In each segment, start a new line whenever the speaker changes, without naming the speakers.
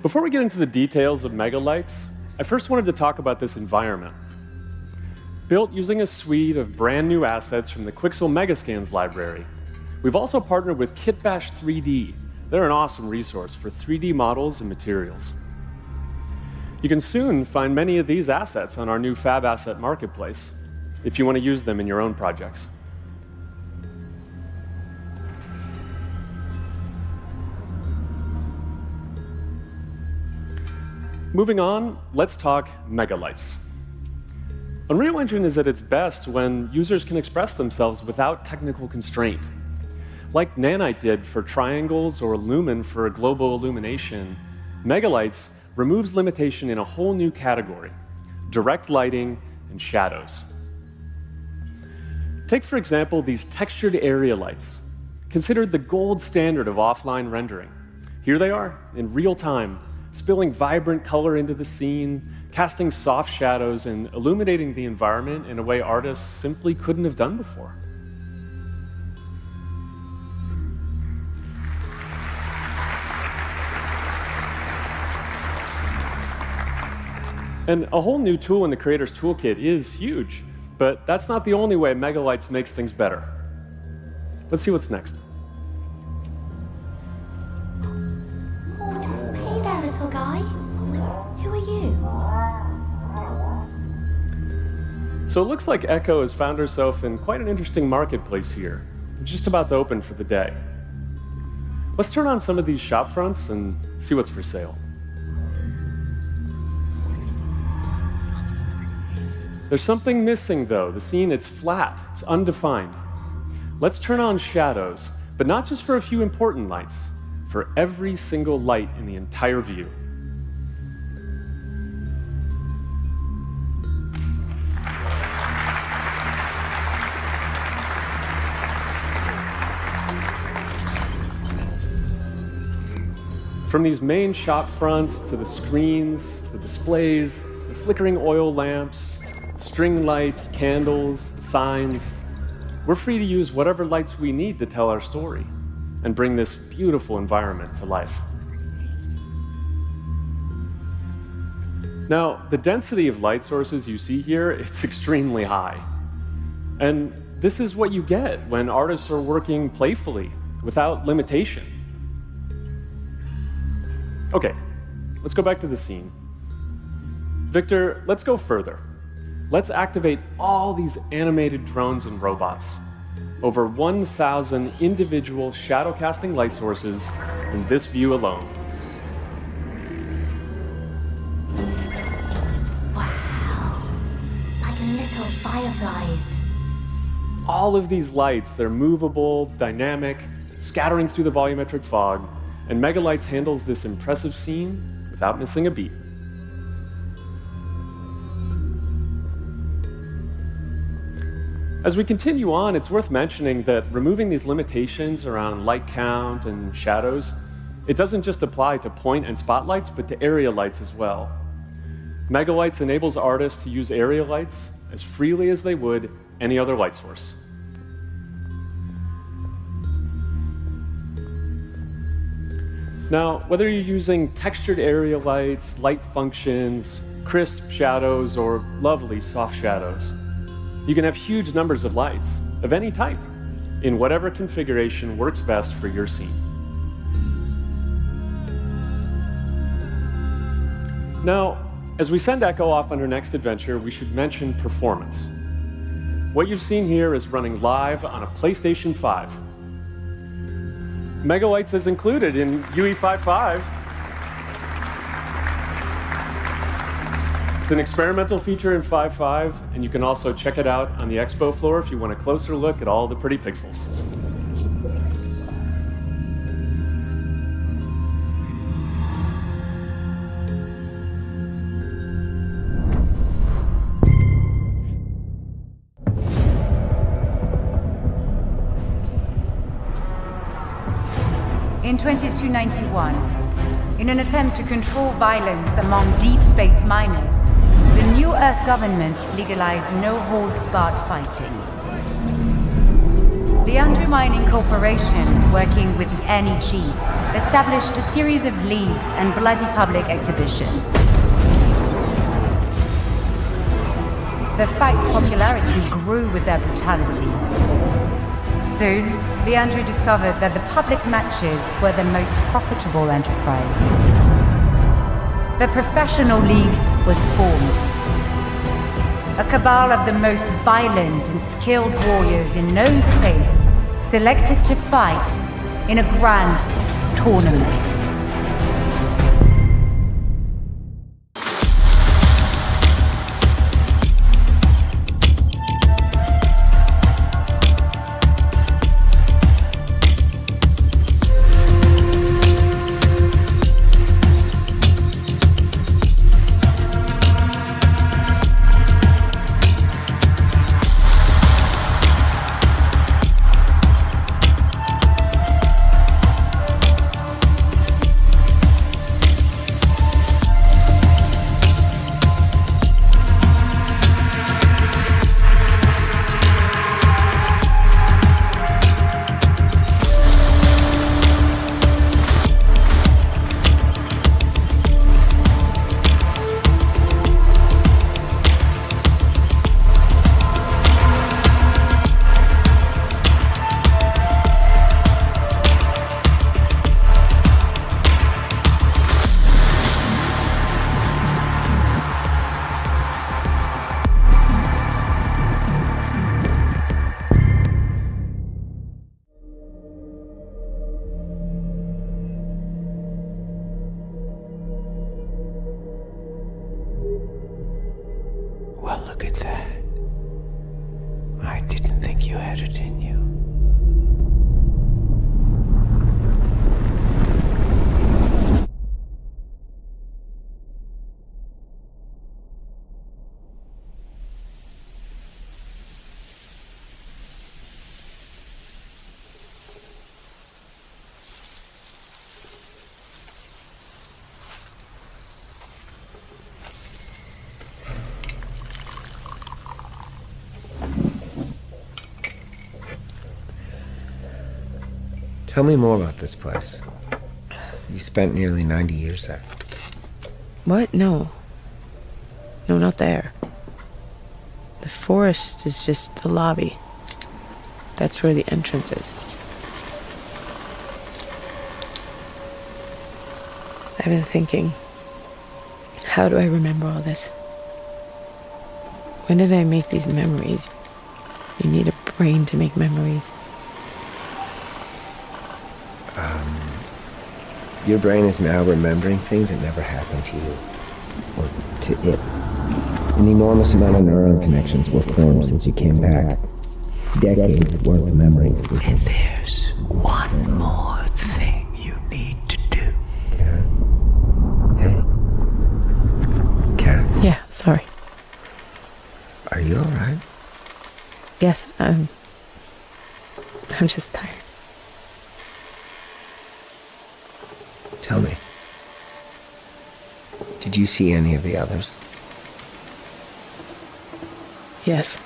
Before we get into the details of megalights, I first wanted to talk about this environment. Built using a suite of brand new assets from the Quixel Megascans library, we've also partnered with Kitbash 3D. They're an awesome resource for 3D models and materials. You can soon find many of these assets on our new Fab Asset Marketplace if you want to use them in your own projects. Moving on, let's talk megalights. Unreal Engine is at its best when users can express themselves without technical constraint. Like Nanite did for triangles or Lumen for global illumination, megalights removes limitation in a whole new category: direct lighting and shadows. Take, for example, these textured area lights, considered the gold standard of offline rendering. Here they are, in real time, spilling vibrant color into the scene, casting soft shadows, and illuminating the environment in a way artists simply couldn't have done before. And a whole new tool in the Creator's Toolkit is huge, but that's not the only way megalights makes things better. Let's see what's next.
Hey there, little guy. Who are you?
So it looks like Echo has found herself in quite an interesting marketplace here. It's just about to open for the day. Let's turn on some of these shop fronts and see what's for sale. There's something missing, though. The scene, it's flat, it's undefined. Let's turn on shadows, but not just for a few important lights, for every single light in the entire view. From these main shop fronts to the screens, the displays, the flickering oil lamps, string lights, candles, signs, we're free to use whatever lights we need to tell our story and bring this beautiful environment to life. Now, the density of light sources you see here, it's extremely high. And this is what you get when artists are working playfully, without limitation. Okay, let's go back to the scene. Victor, let's go further. Let's activate all these animated drones and robots. Over 1,000 individual shadow-casting light sources in this view alone.
Wow, like little fireflies.
All of these lights, they're movable, dynamic, scattering through the volumetric fog, and Megalights handles this impressive scene without missing a beat. As we continue on, it's worth mentioning that removing these limitations around light count and shadows, it doesn't just apply to point and spotlights, but to area lights as well. Megalights enables artists to use area lights as freely as they would any other light source. Now, whether you're using textured area lights, light functions, crisp shadows, or lovely soft shadows, you can have huge numbers of lights of any type in whatever configuration works best for your scene. Now, as we send Echo off on her next adventure, we should mention performance. What you've seen here is running live on a PlayStation 5. Megalights is included in UE55. It's an experimental feature in 5.5, and you can also check it out on the expo floor if you want a closer look at all the pretty pixels.
In 2291, in an attempt to control violence among deep space miners, the New Earth government legalized no-holds-barred fighting. Leandro Mining Corporation, working with the NEG, established a series of leagues and bloody public exhibitions. The fight's popularity grew with their brutality. Soon, Leandro discovered that the public matches were the most profitable enterprise. The professional league was formed. A cabal of the most violent and skilled warriors in known space selected to fight in a grand tournament.
Well, look at that. I didn't think you had it in you.
Tell me more about this place. You spent nearly 90 years there.
What? No. No, not there. The forest is just the lobby. That's where the entrance is. I've been thinking, how do I remember all this? When did I make these memories? You need a brain to make memories.
Your brain is now remembering things that never happened to you. Or to it. An enormous amount of neuron connections were formed since you came back. Decades worth of memory.
And there's one more thing you need to do.
Karen? Hey? Karen?
Yeah, sorry.
Are you alright?
Yes, I'm just tired.
Tell me. Did you see any of the others?
Yes.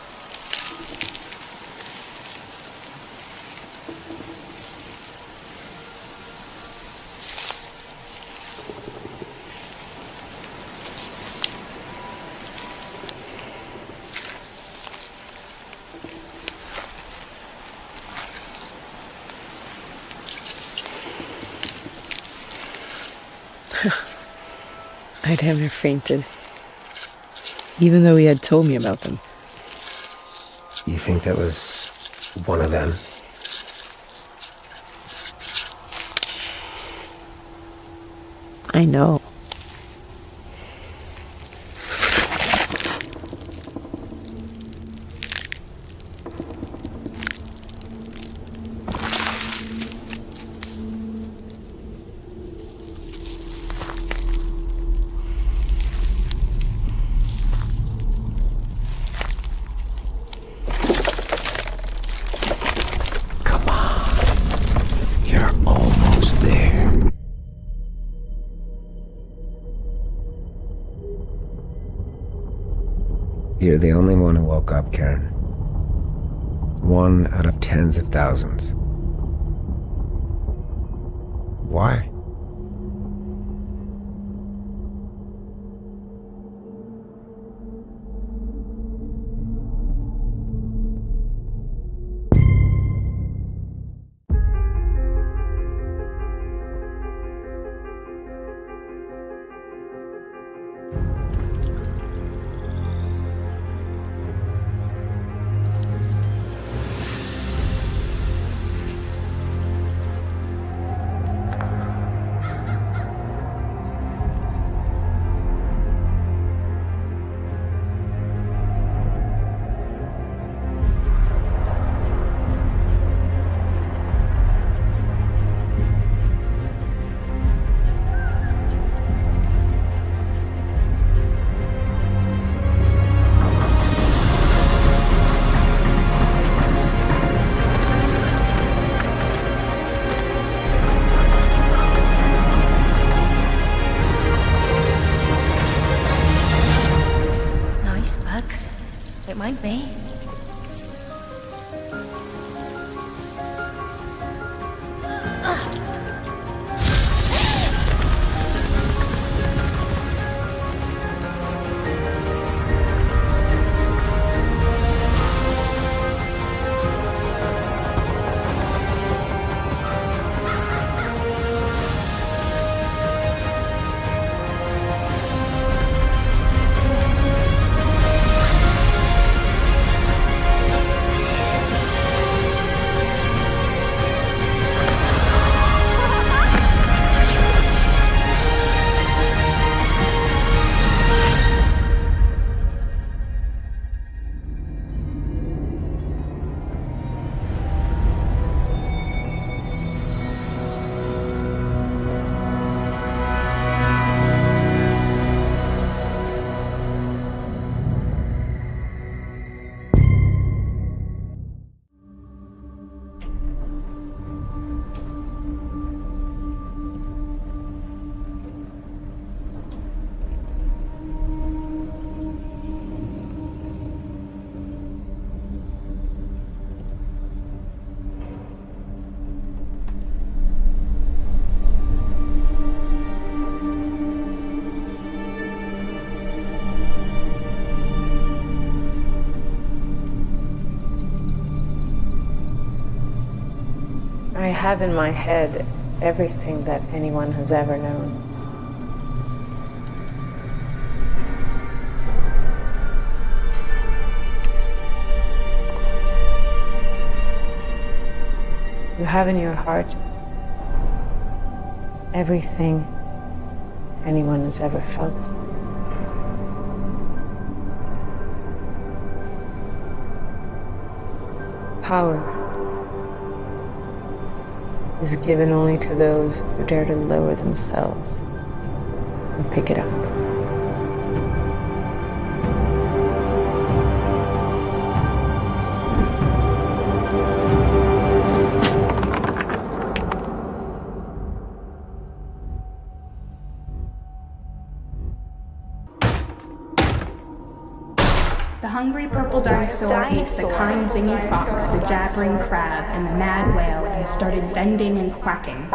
I damn near fainted. Even though he had told me about them.
You think that was one of them?
I know.
You're the only one who woke up, Karen. One out of tens of thousands. Why?
It might be.
I have in my head everything that anyone has ever known. You have in your heart everything anyone has ever felt. Power is given only to those who dare to lower themselves and pick it up.
The hungry purple dinosaur ate the kind zingy fox, the jabbering crab, and the mad whale, and started bending and quacking.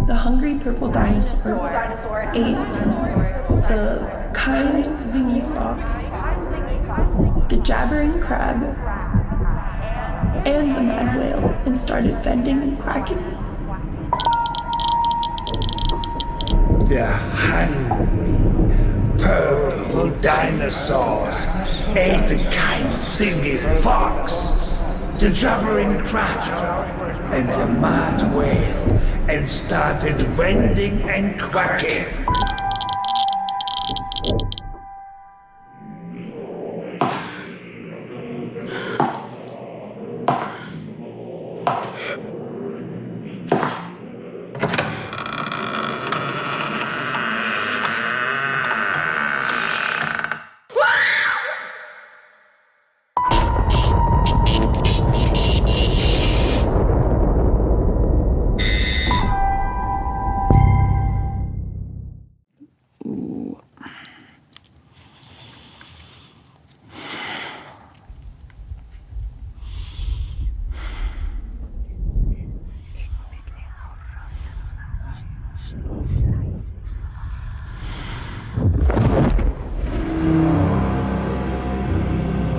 The hungry purple dinosaur ate the kind zingy fox, the jabbering crab, and the mad whale, and started bending and quacking.
The hungry purple dinosaurs ate the kind zingy fox, the jabbering crab, and the mad whale, and started bending and quacking.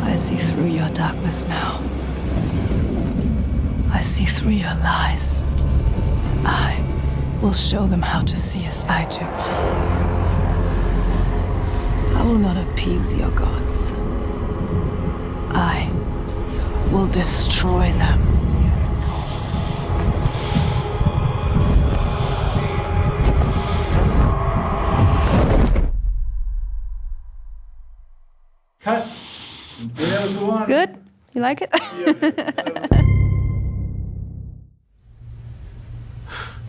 I see through your darkness now. I see through your lies. I will show them how to see as I do. I will not appease your gods. I will destroy them.
Cut.
Good? You like it?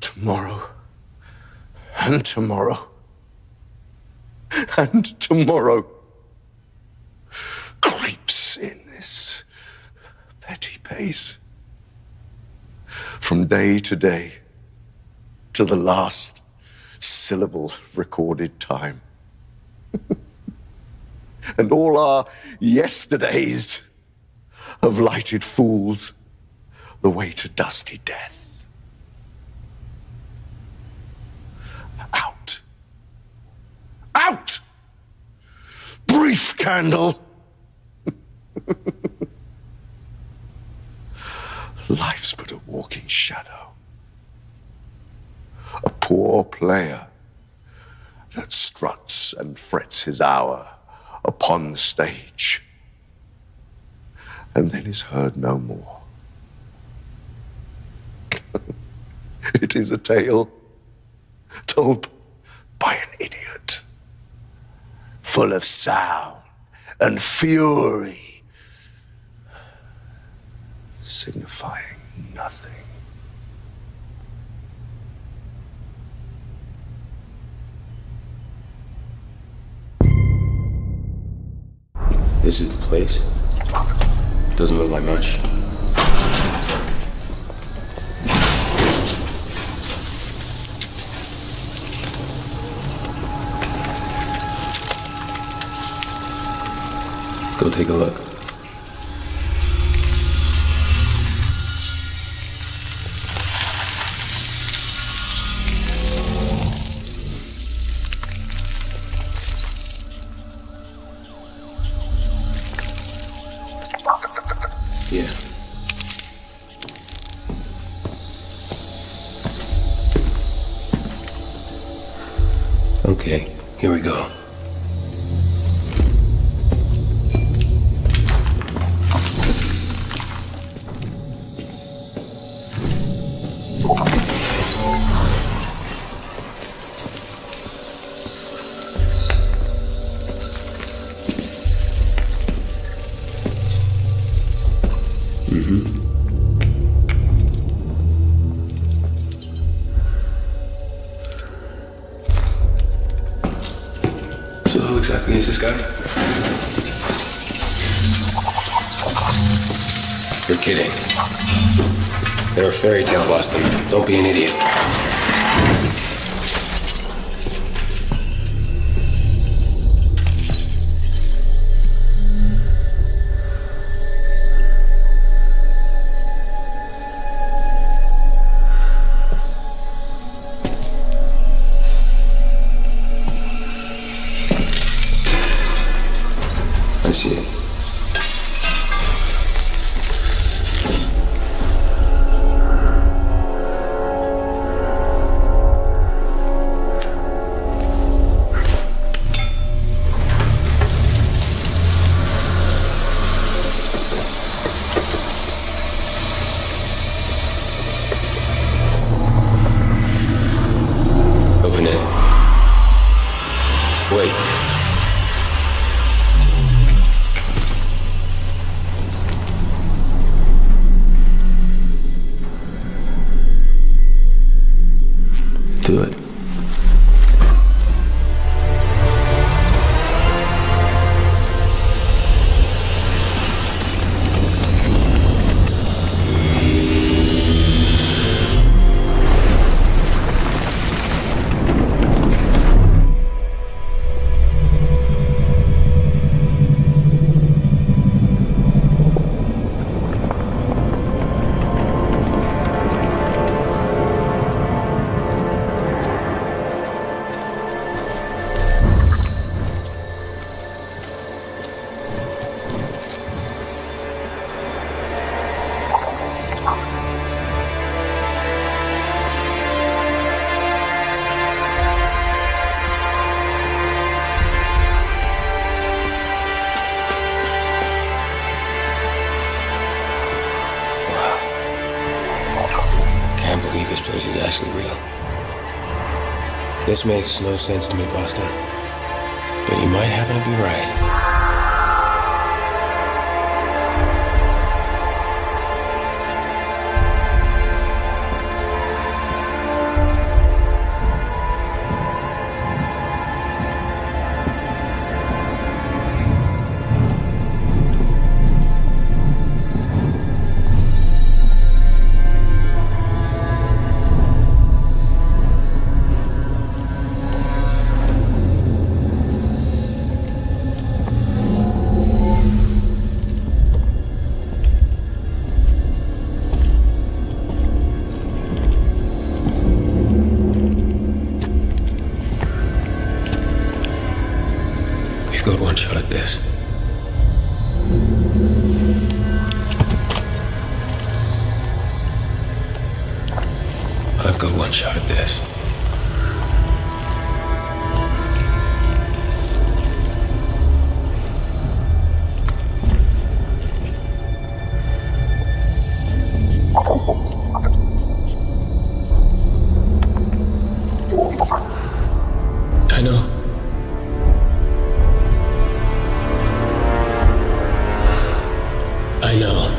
Tomorrow. And tomorrow. And tomorrow. Creeps in this petty pace. From day to day. To the last syllable of recorded time. And all our yesterdays have lighted fools the way to dusty death. Out. Out! Brief candle! Life's but a walking shadow. A poor player that struts and frets his hour upon the stage, and then is heard no more. It is a tale told by an idiot, full of sound and fury, signifying nothing.
This is the place? Doesn't look like much. Go take a look. Yeah. Okay, here we go. So who exactly is this guy? You're kidding. They're a fairy tale, Boston. Don't be an idiot. I see it. Open it. Wait. Do it. actually real. This makes no sense to me, Boston. But you might happen to be right. Got one shot at this. I've got one shot at this. I know. I know.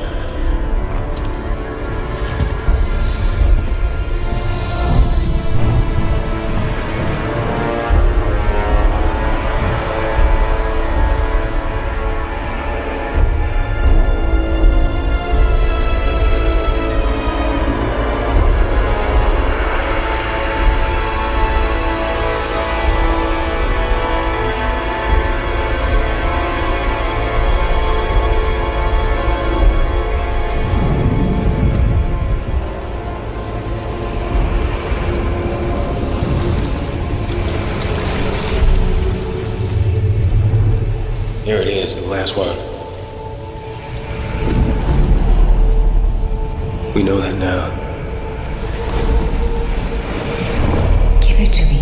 Here it is, the last one. We know that now.
Give it to me.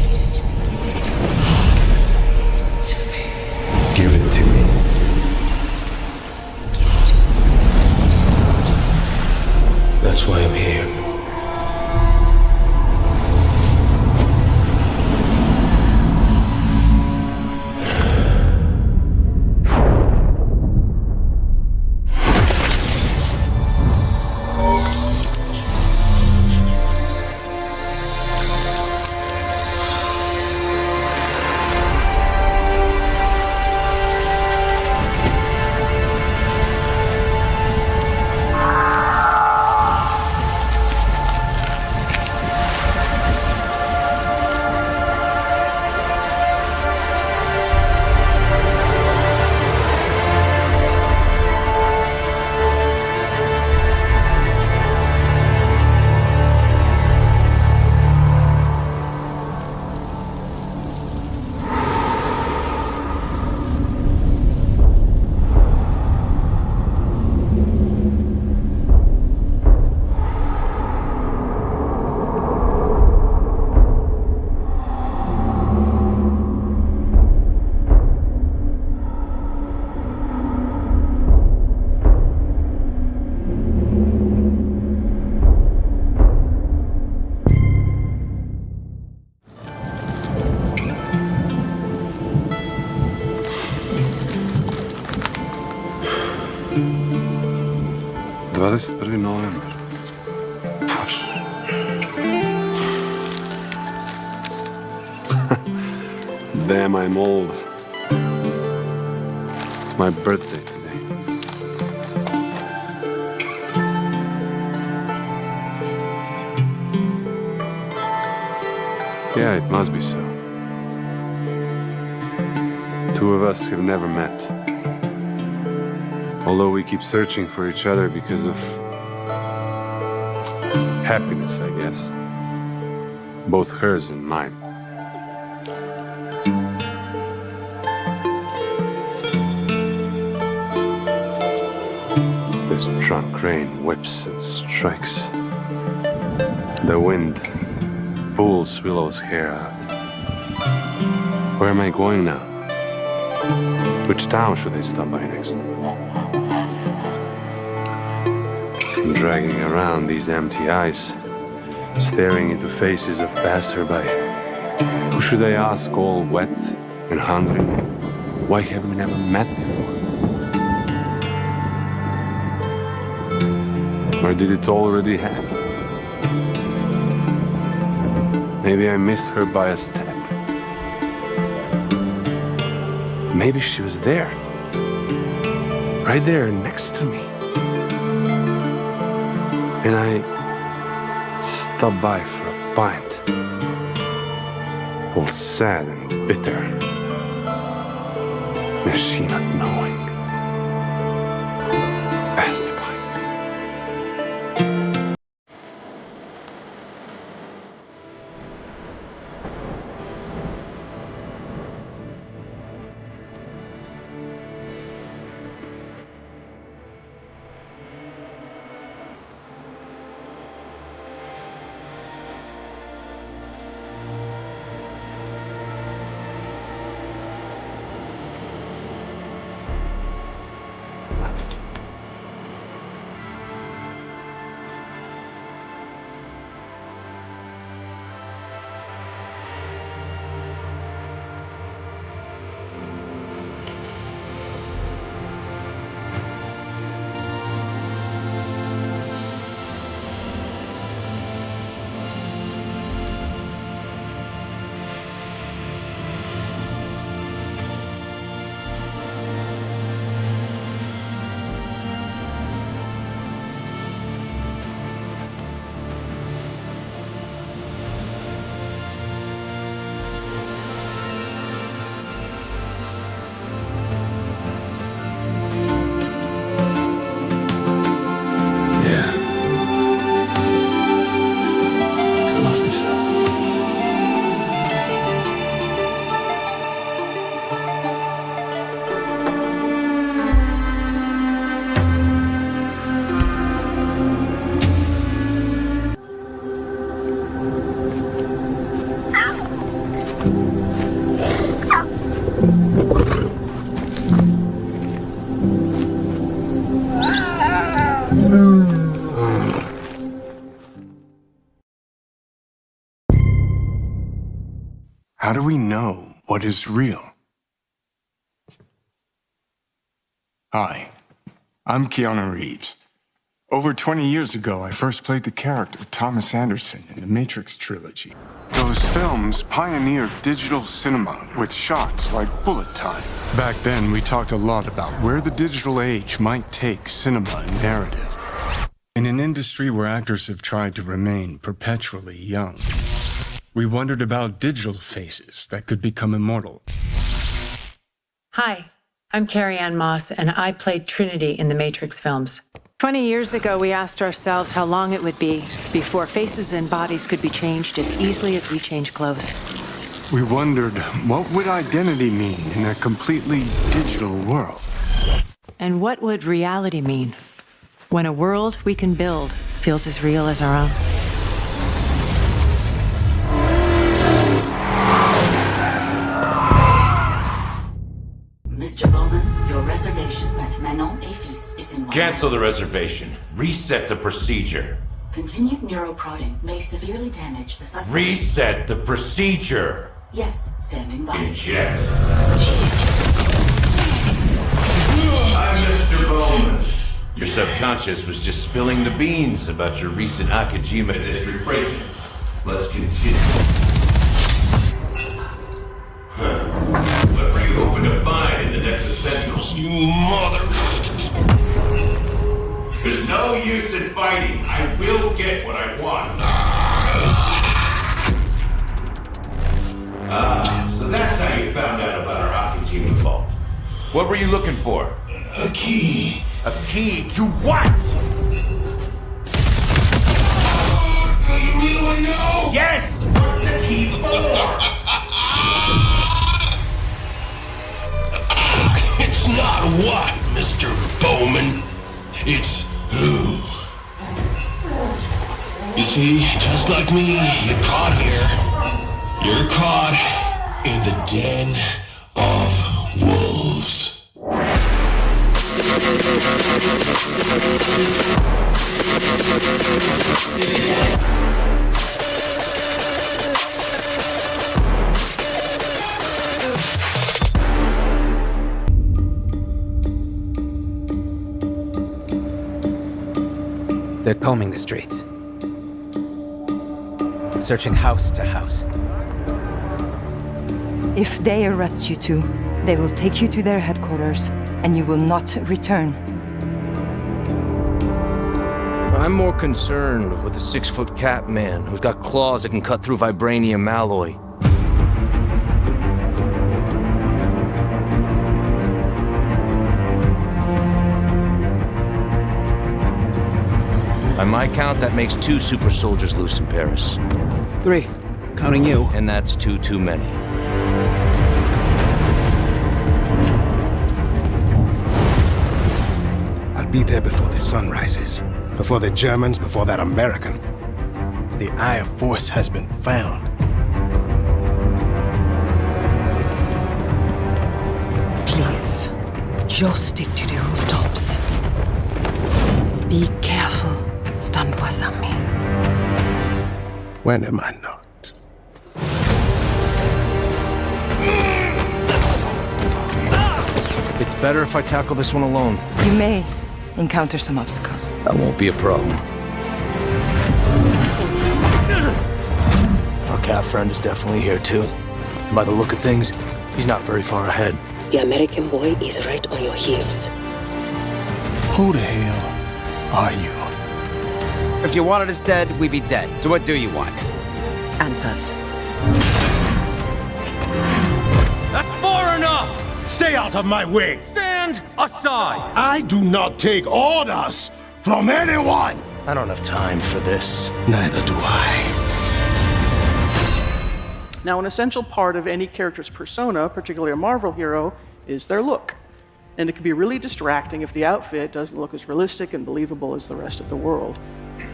Give it to me. That's why I'm here.
November. Damn, I'm old. It's my birthday today. Yeah, it must be so. Two of us have never met. Although we keep searching for each other because of happiness, I guess. Both hers and mine. This trunk crane whips and strikes. The wind pulls Willow's hair out. Where am I going now? Which town should I stop by next? I'm dragging around these empty eyes staring into faces of passerby. Who should I ask, all wet and hungry? Why have we never met before? Or did it already happen? Maybe I missed her by a step. Maybe she was there. Right there next to me. And I stopped by for a pint. All sad and bitter. And she not knowing. Pass me by.
How do we know what is real? Hi, I'm Keanu Reeves. Over 20 years ago, I first played the character Thomas Anderson in the Matrix trilogy. Those films pioneered digital cinema with shots like bullet time. Back then, we talked a lot about where the digital age might take cinema and narrative. In an industry where actors have tried to remain perpetually young, we wondered about digital faces that could become immortal.
Hi, I'm Carrie Ann Moss, and I played Trinity in the Matrix films. 20 years ago, we asked ourselves how long it would be before faces and bodies could be changed as easily as we change clothes.
We wondered, what would identity mean in a completely digital world?
And what would reality mean when a world we can build feels as real as our own?
Mr. Bowman, your reservation at Manon Afis is in
Cancel the reservation. Reset the procedure.
Continued neuroprodding may severely damage the suspect.
Reset the procedure.
Yes, standing by.
Inject. I'm Mr. Bowman. Your subconscious was just spilling the beans about your recent Akajima district break-in. Let's continue. What were you hoping to find in the Nexus Sentinels? You mother... There's no use in fighting. I will get what I want. So that's how you found out about our Akajima vault. What were you looking for? A key. A key to what? You really know? Yes! What's the key for?
It's not what, Mr. Bowman. It's who. You see, just like me, you're caught here. You're caught in the den of wolves.
They're combing the streets. Searching house to house.
If they arrest you two, they will take you to their headquarters, and you will not return.
I'm more concerned with the 6-foot cat man who's got claws that can cut through vibranium alloy. By my count, that makes 2 super soldiers loose in Paris.
3, counting you.
And that's 2 too many.
I'll be there before the sun rises. Before the Germans, before that American. The Eye of Force has been found.
Please, just stick to the rooftops. Be careful, stand wasami.
When am I not?
It's better if I tackle this one alone.
You may encounter some obstacles.
That won't be a problem. Our cat friend is definitely here too. And by the look of things, he's not very far ahead.
The American boy is right on your heels.
Who the hell are you?
If you wanted us dead, we'd be dead. So what do you want?
Answers.
That's far enough!
Stay out of my way!
Stand aside!
I do not take orders from anyone!
I don't have time for this.
Neither do I.
Now, an essential part of any character's persona, particularly a Marvel hero, is their look. And it can be really distracting if the outfit doesn't look as realistic and believable as the rest of the world.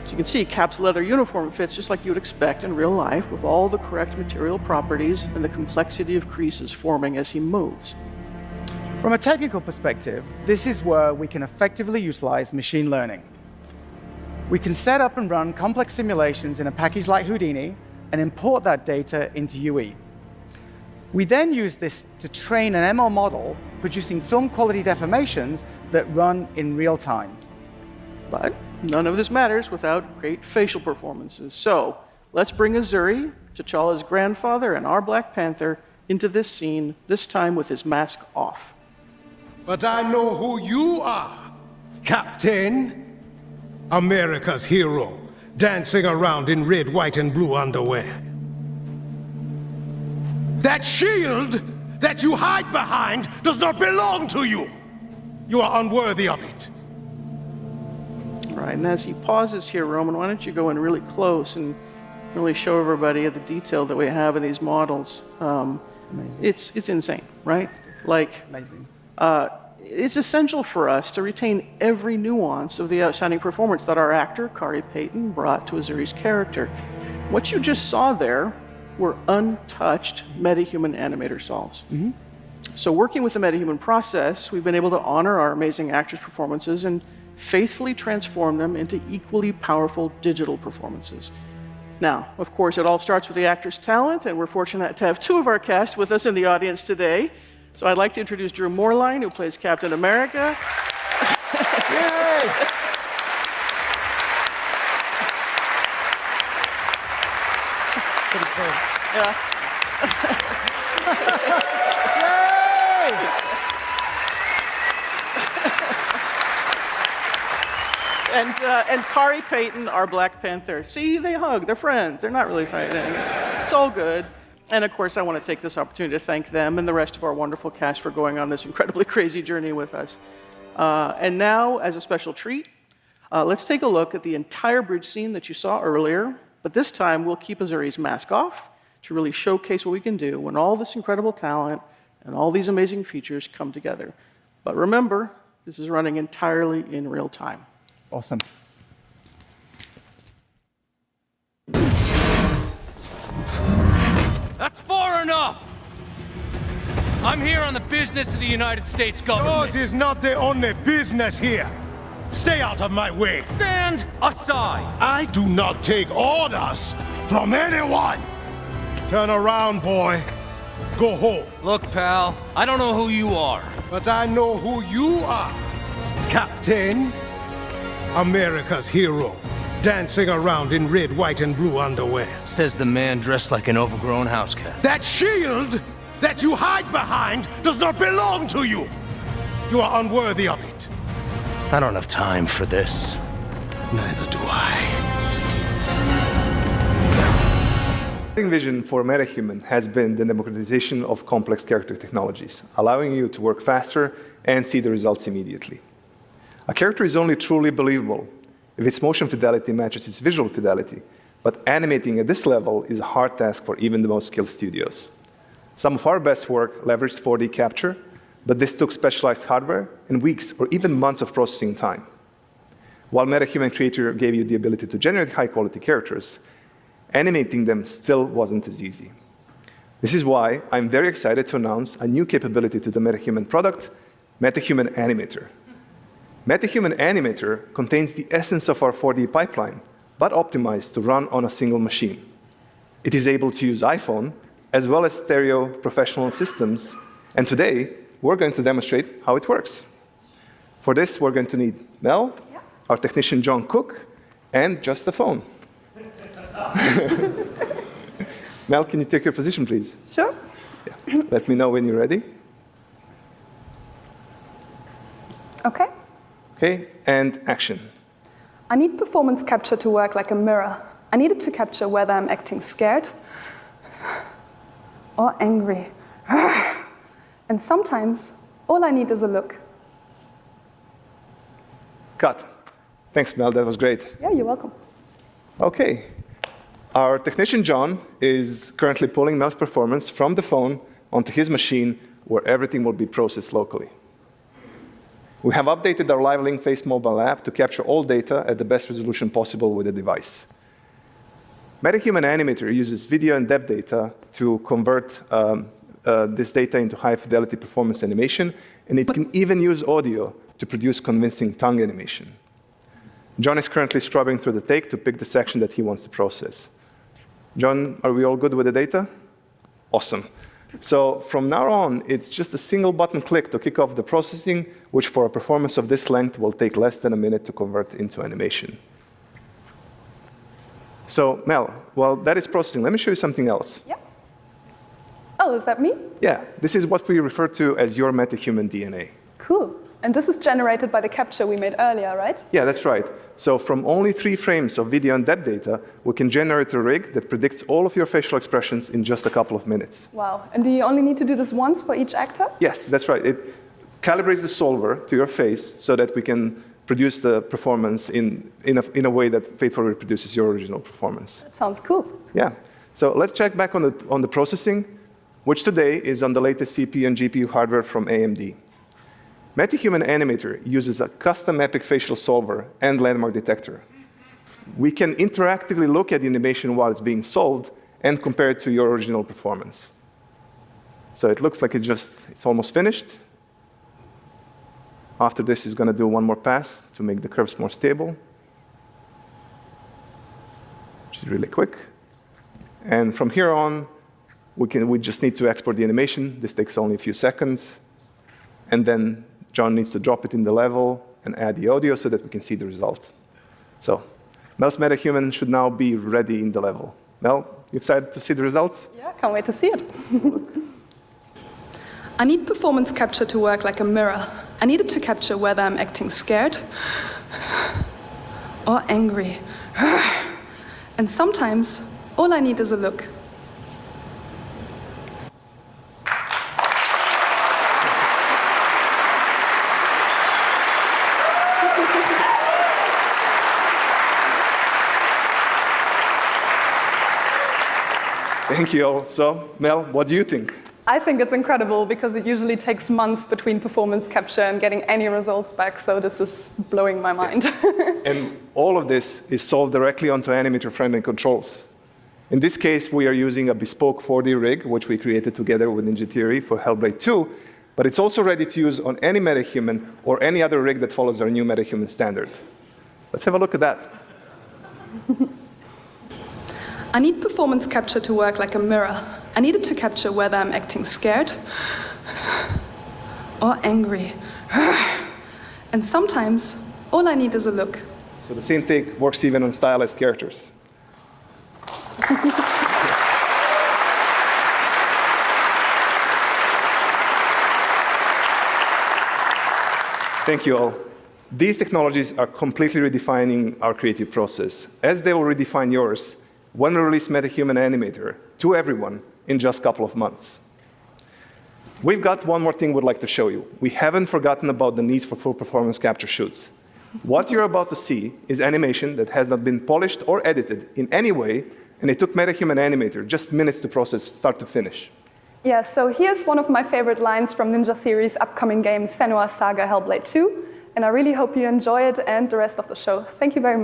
So you can see Cap's leather uniform fits just like you would expect in real life, with all the correct material properties and the complexity of creases forming as he moves.
From a technical perspective, this is where we can effectively utilize machine learning. We can set up and run complex simulations in a package like Houdini and import that data into UE. We then use this to train an ML model, producing film quality deformations that run in real time.
But none of this matters without great facial performances. So let's bring Azuri, T'Challa's grandfather and our Black Panther, into this scene, this time with his mask off.
But I know who you are, Captain. America's hero, dancing around in red, white, and blue underwear. That shield that you hide behind does not belong to you. You are unworthy of it.
All right, and as he pauses here, Roman, why don't you go in really close and really show everybody the detail that we have in these models. It's insane, right? It's like
amazing.
It's essential for us to retain every nuance of the outstanding performance that our actor, Kari Payton, brought to Azuri's character. What you just saw there were untouched metahuman animator solves. So working with the metahuman process, we've been able to honor our amazing actors' performances and faithfully transform them into equally powerful digital performances. Now, of course, it all starts with the actor's talent, and we're fortunate to have 2 of our cast with us in the audience today. So I'd like to introduce Drew Moorline, who plays Captain America. Yay! Pretty cool. Yeah. And Kari Payton, our Black Panther. See, they hug. They're friends. They're not really fighting. It's all good. And of course, I want to take this opportunity to thank them and the rest of our wonderful cast for going on this incredibly crazy journey with us. And now, as a special treat, let's take a look at the entire bridge scene that you saw earlier. But this time, we'll keep Azuri's mask off to really showcase what we can do when all this incredible talent and all these amazing features come together. But remember, this is running entirely in real time.
Awesome.
That's far enough! I'm here on the business of the United States government.
Yours is not the only business here. Stay out of my way.
Stand aside!
I do not take orders from anyone. Turn around, boy. Go home.
Look, pal, I don't know who you are.
But I know who you are, Captain. America's hero, dancing around in red, white, and blue underwear.
Says the man dressed like an overgrown house cat.
That shield that you hide behind does not belong to you. You are unworthy of it.
I don't have time for this.
Neither do I.
Vision for MetaHuman has been the democratization of complex character technologies, allowing you to work faster and see the results immediately. A character is only truly believable if its motion fidelity matches its visual fidelity, but animating at this level is a hard task for even the most skilled studios. Some of our best work leveraged 4D capture, but this took specialized hardware and weeks or even months of processing time. While MetaHuman Creator gave you the ability to generate high-quality characters, animating them still wasn't as easy. This is why I'm very excited to announce a new capability to the MetaHuman product, MetaHuman Animator. MetaHuman Animator contains the essence of our 4D pipeline, but optimized to run on a single machine. It is able to use iPhone, as well as stereo professional systems, and today, we're going to demonstrate how it works. For this, we're going to need Mel, our technician John Cook, and just the phone. Mel, can you take your position, please?
Sure.
Yeah. Let me know when you're ready.
Okay.
Okay, and action.
I need performance capture to work like a mirror. I need it to capture whether I'm acting scared or angry. And sometimes, all I need is a look.
Cut. Thanks, Mel, that was great.
Yeah, you're welcome.
Okay. Our technician, John, is currently pulling Mel's performance from the phone onto his machine, where everything will be processed locally. We have updated our Live Link Face mobile app to capture all data at the best resolution possible with the device. MetaHuman Animator uses video and depth data to convert this data into high-fidelity performance animation, and it can even use audio to produce convincing tongue animation. John is currently scrubbing through the take to pick the section that he wants to process. John, are we all good with the data? Awesome. So from now on, it's just a single button click to kick off the processing, which for a performance of this length will take less than a minute to convert into animation. So Mel, while that is processing, let me show you something else.
Yeah. Oh, is that me?
Yeah, this is what we refer to as your MetaHuman DNA.
Cool. And this is generated by the capture we made earlier, right?
Yeah, that's right. So from only 3 frames of video and depth data, we can generate a rig that predicts all of your facial expressions in just a couple of minutes.
Wow. And do you only need to do this once for each actor?
Yes, that's right. It calibrates the solver to your face so that we can produce the performance in a way that faithfully reproduces your original performance.
That sounds cool.
Yeah. So let's check back on the processing, which today is on the latest CPU and GPU hardware from AMD. MetaHuman Animator uses a custom epic facial solver and landmark detector. We can interactively look at the animation while it's being solved and compare it to your original performance. So it looks like it's almost finished. After this, it's going to do one more pass to make the curves more stable, which is really quick. And from here on, we just need to export the animation. This takes only a few seconds. And then John needs to drop it in the level and add the audio so that we can see the result. So Mel's MetaHuman should now be ready in the level. Mel, you excited to see the results?
Yeah, can't wait to see it. I need performance capture to work like a mirror. I need it to capture whether I'm acting scared or angry. And sometimes, all I need is a look.
Thank you all. So, Mel, what do you think?
I think it's incredible because it usually takes months between performance capture and getting any results back, so this is blowing my mind.
And all of this is solved directly onto animator-friendly controls. In this case, we are using a bespoke 4D rig, which we created together with Ninja Theory for Hellblade 2, but it's also ready to use on any MetaHuman or any other rig that follows our new MetaHuman standard. Let's have a look at that.
I need performance capture to work like a mirror. I need it to capture whether I'm acting scared or angry. And sometimes, all I need is a look.
So the same take works even on stylized characters. Thank you all. These technologies are completely redefining our creative process, as they will redefine yours when we release MetaHuman Animator to everyone in just a couple of months. We've got one more thing we'd like to show you. We haven't forgotten about the needs for full performance capture shoots. What you're about to see is animation that has not been polished or edited in any way, and it took MetaHuman Animator just minutes to process start to finish.
Yeah, so here's one of my favorite lines from Ninja Theory's upcoming game, Senua's Saga Hellblade 2. And I really hope you enjoy it and the rest of the show. Thank you very much.